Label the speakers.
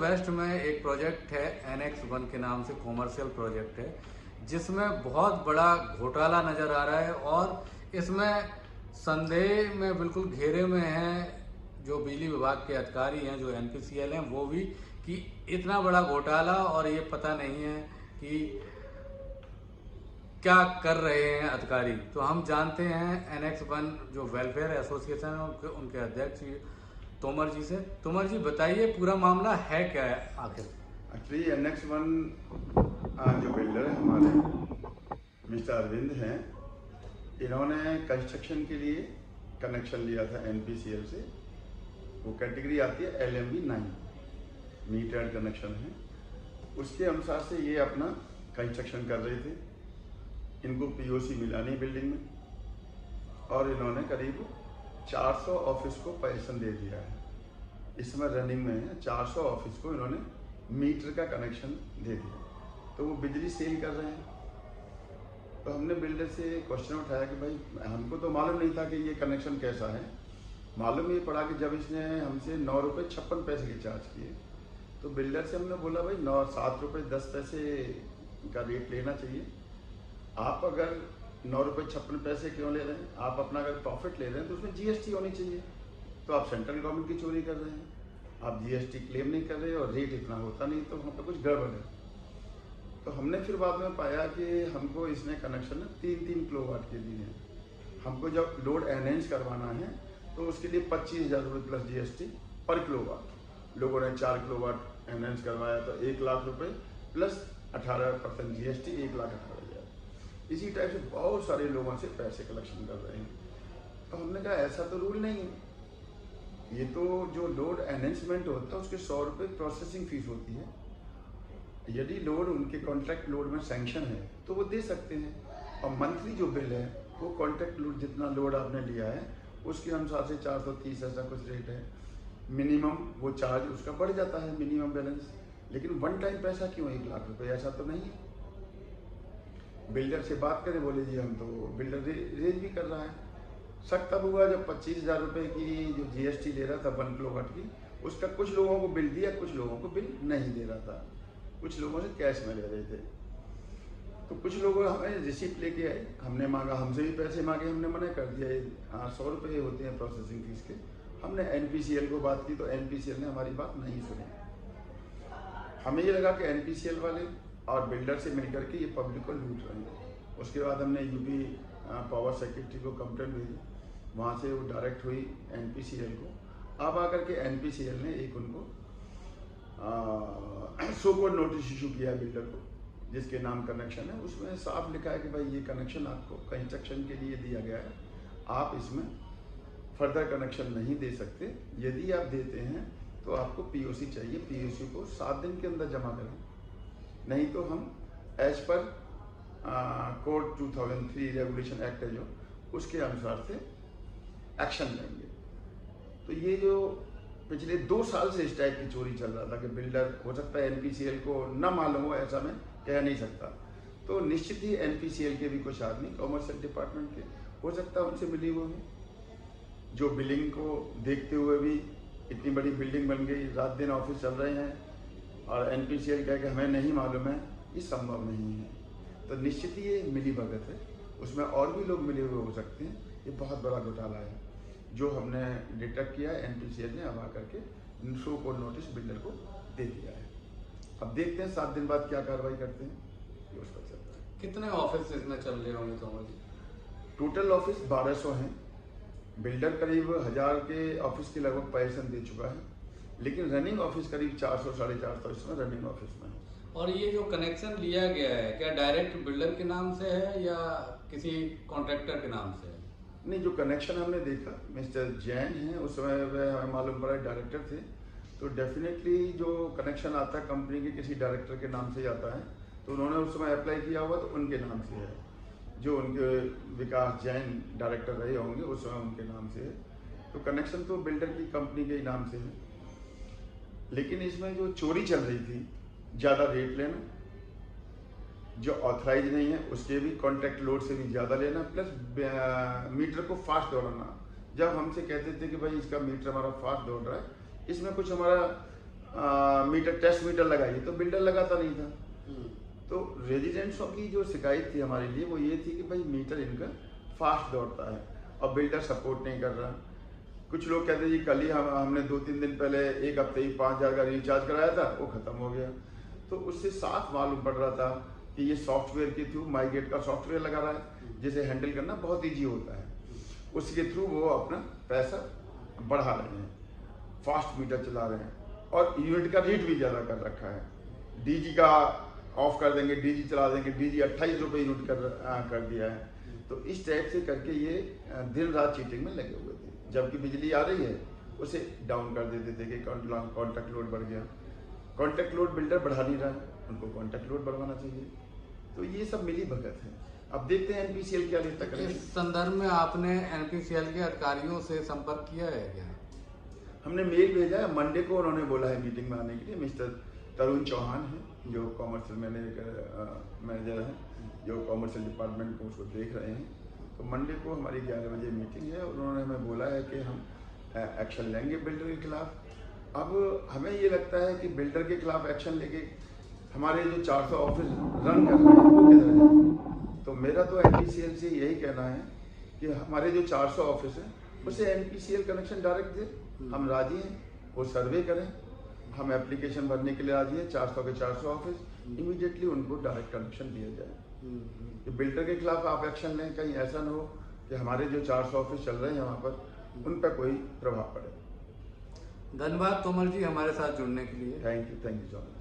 Speaker 1: Waste में एक project है NX1 के नाम से, कॉमर्शियल प्रोजेक्ट है, जिसमें बहुत बड़ा घोटाला नज़र आ रहा है। और इसमें संदेह में बिल्कुल घेरे में हैं जो बिजली विभाग के अधिकारी हैं, जो NPCL हैं, वो भी, कि इतना बड़ा घोटाला और ये पता नहीं है कि क्या कर रहे हैं अधिकारी। तो हम जानते हैं NX1 जो वेलफेयर एसोसिएशन है उनके अध्यक्ष तोमर जी से। तोमर जी, बताइए पूरा मामला है क्या है आखिर?
Speaker 2: एक्चुअली NX1 जो बिल्डर है हमारे मिस्टर अरविंद हैं, इन्होंने कंस्ट्रक्शन के लिए कनेक्शन लिया था NPCL से। वो कैटेगरी आती है LMB 9, मीटर्ड कनेक्शन है। उसके अनुसार से ये अपना कंस्ट्रक्शन कर रहे थे। इनको POC मिला नहीं बिल्डिंग में, और इन्होंने करीब 400 ऑफिस को पैसन दे दिया है। इस समय रनिंग में है 400 ऑफिस को इन्होंने मीटर का कनेक्शन दे दिया, तो वो बिजली सेल कर रहे हैं। तो हमने बिल्डर से क्वेश्चन उठाया कि भाई हमको तो मालूम नहीं था कि ये कनेक्शन कैसा है। मालूम ये पड़ा कि जब इसने हमसे 9 रुपये 56 पैसे के चार्ज किए, तो बिल्डर से हमने बोला भाई 7 रुपये 10 पैसे का रेट लेना चाहिए। आप अगर 9 रुपये 56 पैसे क्यों ले रहे हैं? आप अपना अगर प्रॉफिट ले रहे हैं तो उसमें GST होनी चाहिए। तो आप सेंट्रल गवर्नमेंट की चोरी कर रहे हैं, आप GST क्लेम नहीं कर रहे और रेट इतना होता नहीं, तो वहाँ पर कुछ गड़बड़ है। तो हमने फिर बाद में पाया कि हमको इसने कनेक्शन 3-3 किलोवाट के दिए हैं। हमको जब लोड एनहेंस करवाना है तो उसके लिए 25,000 रुपये प्लस GST पर किलोवाट। लोगों ने 4 किलोवाट एनहेंस करवाया तो 1 लाख रुपये प्लस 18% GST, 1,18,000। इसी टाइप से बहुत सारे लोगों से पैसे कलेक्शन कर रहे हैं। तो हमने कहा ऐसा तो रूल नहीं है, ये तो जो लोड एनहेंसमेंट होता है उसके 100 रुपये प्रोसेसिंग फीस होती है। यदि लोड उनके कॉन्ट्रैक्ट लोड में सैंक्शन है तो वो दे सकते हैं, और मंथली जो बिल है वो कॉन्ट्रैक्ट लोड जितना लोड आपने लिया है उसके अनुसार से 430 ऐसा कुछ रेट है। मिनिमम वो चार्ज उसका बढ़ जाता है, मिनिमम बैलेंस। लेकिन वन टाइम पैसा क्यों 1 लाख रुपये? ऐसा तो नहीं है। बिल्डर से बात करें, बोले जी हम तो, बिल्डर रेज भी कर रहा है। शक तब हुआ जब 25,000 रुपये की जो GST ले रहा था 1 किलोवाट की, उसका कुछ लोगों को बिल दिया, कुछ लोगों को बिल नहीं दे रहा था, कुछ लोगों से कैश में ले रहे थे। तो कुछ लोगों हमें रिसिप्ट लेके आए, हमने मांगा, हमसे भी पैसे मांगे, हमने मना कर दिया। 100 रुपये होते हैं प्रोसेसिंग फीस के। हमने NPCL को बात की तो NPCL ने हमारी बात नहीं सुनी। हमें ये लगा कि NPCL वाले और बिल्डर से मिलकर के ये पब्लिक को लूट रहे हैं। उसके बाद हमने UP पावर सेक्रेटरी को कंप्लेंट भेजी, वहाँ से वो डायरेक्ट हुई NPCL को। अब आकर के NPCL ने एक उनको सो कोड नोटिस इशू किया बिल्डर को, जिसके नाम कनेक्शन है। उसमें साफ लिखा है कि भाई ये कनेक्शन आपको कंस्ट्रक्शन के लिए दिया गया है, आप इसमें फर्दर कनेक्शन नहीं दे सकते। यदि आप देते हैं तो आपको POC चाहिए, POC को 7 दिन के अंदर जमा करें, नहीं तो हम as per code 2003 regulation act है जो, उसके अनुसार से एक्शन लेंगे। तो ये जो पिछले 2 साल से इस टाइप की चोरी चल रहा था कि बिल्डर, हो सकता है NPCL को न मालूम हो, ऐसा मैं कह नहीं सकता। तो निश्चित ही NPCL के भी कुछ आदमी कॉमर्शियल डिपार्टमेंट के हो सकता है उनसे मिली हुए हैं, जो बिलिंग को देखते हुए भी इतनी बड़ी बिल्डिंग बन गई, रात दिन ऑफिस चल रहे हैं, और NPCL कह के हमें नहीं मालूम है, ये संभव नहीं है। तो निश्चित ही ये मिली भगत है, उसमें और भी लोग मिले हुए हो सकते हैं। ये बहुत बड़ा घोटाला है जो हमने डिटेक्ट किया है। NPCL ने अब आकर के शो कोड नोटिस बिल्डर को दे दिया है। अब देखते हैं 7 दिन बाद क्या कार्रवाई करते हैं, ये उसका चलता है।
Speaker 1: कितने ऑफिस इसमें चल रहे होंगे तोमर जी?
Speaker 2: टोटल ऑफिस 1200 हैं। बिल्डर करीब 1000 के ऑफिस के लगभग पैसन दे चुका है, लेकिन रनिंग ऑफिस करीब 400-450 इसमें रनिंग ऑफिस में है।
Speaker 1: और ये जो कनेक्शन लिया गया है, क्या डायरेक्ट बिल्डर के नाम से है या किसी कॉन्ट्रैक्टर के नाम से है?
Speaker 2: नहीं, जो कनेक्शन हमने देखा, मिस्टर जैन हैं, उस समय वह हमें मालूम पड़ा डायरेक्टर थे। तो डेफिनेटली जो कनेक्शन आता है कंपनी के किसी डायरेक्टर के नाम से ही आता है, तो उन्होंने उस समय अप्लाई किया हुआ तो उनके नाम से है। जो उनके विकास जैन डायरेक्टर रहे होंगे उस समय उनके नाम से है। तो कनेक्शन तो बिल्डर की कंपनी के ही नाम से है। लेकिन इसमें जो चोरी चल रही थी, ज़्यादा रेट लेना, जो ऑथराइज नहीं है उसके भी कॉन्ट्रैक्ट लोड से भी ज़्यादा लेना, प्लस मीटर को फास्ट दौड़ाना। जब हमसे कहते थे कि भाई इसका मीटर हमारा फास्ट दौड़ रहा है, इसमें कुछ हमारा मीटर टेस्ट मीटर लगाइए, तो बिल्डर लगाता नहीं था। तो रेजिडेंट्सों की जो शिकायत थी हमारे लिए वो ये थी कि भाई मीटर इनका फास्ट दौड़ता है और बिल्डर सपोर्ट नहीं कर रहा। कुछ लोग कहते जी कल ही हमने 2-3 दिन पहले एक हफ्ते ही 5,000 का रिचार्ज कराया था, वो ख़त्म हो गया। तो उससे साफ मालूम पड़ रहा था कि ये सॉफ्टवेयर के थ्रू माईगेट का सॉफ्टवेयर लगा रहा है, जिसे हैंडल करना बहुत ईजी होता है। उसके थ्रू वो अपना पैसा बढ़ा रहे हैं, फास्ट मीटर चला रहे हैं और यूनिट का रेट भी ज़्यादा कर रखा है। डीजी का ऑफ कर देंगे, डीजी चला देंगे, डीजी 28 रुपये यूनिट कर दिया है। तो इस टाइप से करके ये दिन रात चीटिंग में लगे हुए थे। जबकि बिजली आ रही है उसे डाउन कर देते थे कि कॉन्टैक्ट लोड बढ़ गया। कॉन्टैक्ट लोड बिल्डर बढ़ा नहीं रहा है, उनको कॉन्टैक्ट लोड बढ़वाना चाहिए। तो ये सब मिली भगत है। अब देखते हैं एनपीसीएल क्या लेता है।
Speaker 1: इस संदर्भ में आपने एनपीसीएल के अधिकारियों से संपर्क किया है क्या?
Speaker 2: हमने मेल भेजा है, मंडे को उन्होंने बोला है मीटिंग में आने के लिए। मिस्टर तरुण चौहान है जो कॉमर्शियल मैनेजर है, जो कॉमर्शियल डिपार्टमेंट को उसको देख रहे हैं। तो मंडे को हमारी 11 बजे मीटिंग है और उन्होंने हमें बोला है कि हम एक्शन लेंगे बिल्डर के खिलाफ। अब हमें ये लगता है कि बिल्डर के खिलाफ एक्शन लेके हमारे जो 400 ऑफिस रन कर रहे हैं वो किधर जाए। तो मेरा तो एनपीसीएल से यही कहना है कि हमारे जो 400 ऑफिस हैं उसे एनपीसीएल कनेक्शन डायरेक्ट दे। हम राजी हैं, वो सर्वे करें, हम एप्लीकेशन भरने के लिए राजी हैं। 400 के 400 ऑफिस इमीडिएटली उनको डायरेक्ट कनेक्शन दिया जाए। कि बिल्डर के खिलाफ आप एक्शन लें, कहीं ऐसा ना हो कि हमारे जो 400 ऑफिस चल रहे हैं वहाँ पर उन पर कोई प्रभाव पड़े।
Speaker 1: धन्यवाद तोमर जी हमारे साथ जुड़ने के लिए।
Speaker 2: Thank you so much.